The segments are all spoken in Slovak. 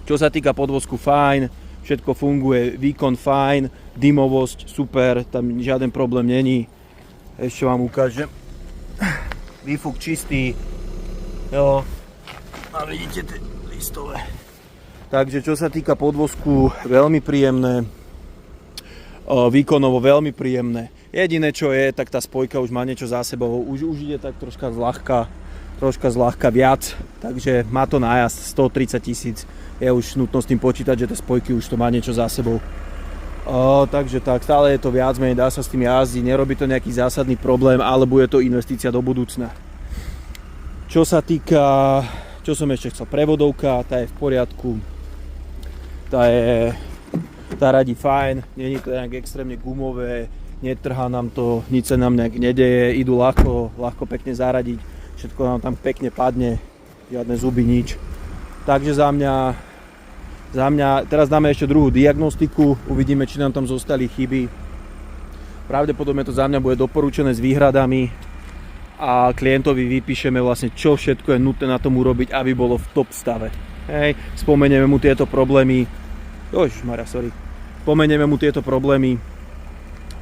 Čo sa týka podvozku, fajn, všetko funguje, výkon fajn, dymovosť super, tam žiaden problém není. Ešte vám ukážem. Výfuk čistý, jo, a vidíte tie listové. Takže čo sa týka podvozku, veľmi príjemné, výkonovo veľmi príjemné. Jediné čo je, tak tá spojka už má niečo za sebou, už ide tak troška zľahka viac, takže má to nájazd 130 000, je už nutno s tým počítať, že tie spojky už to má niečo za sebou. Takže tak, stále je to viac menej, dá sa s tým jazdiť, nerobí to nejaký zásadný problém, ale bude to investícia do budúcna. Čo sa týka, čo som ešte chcel, prevodovka, tá je v poriadku, tá radí fajn, nie je to nejak extrémne gumové, netrhá nám to, nič sa nám nejak nedeje, idú ľahko pekne zaradiť, všetko nám tam pekne padne, žiadne zuby, nič. Takže za mňa, teraz dáme ešte druhú diagnostiku, uvidíme, či nám tam zostali chyby. Pravdepodobne to za mňa bude doporučené s výhradami a klientovi vypíšeme vlastne, čo všetko je nutné na tom urobiť, aby bolo v top stave. Hej, spomenieme mu tieto problémy, spomenieme mu tieto problémy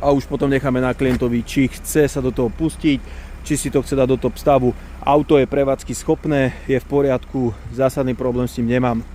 a už potom necháme na klientovi, či chce sa do toho pustiť, či si to chce dať do top stavu. Auto je prevádzky schopné, je v poriadku, zásadný problém s tým nemám.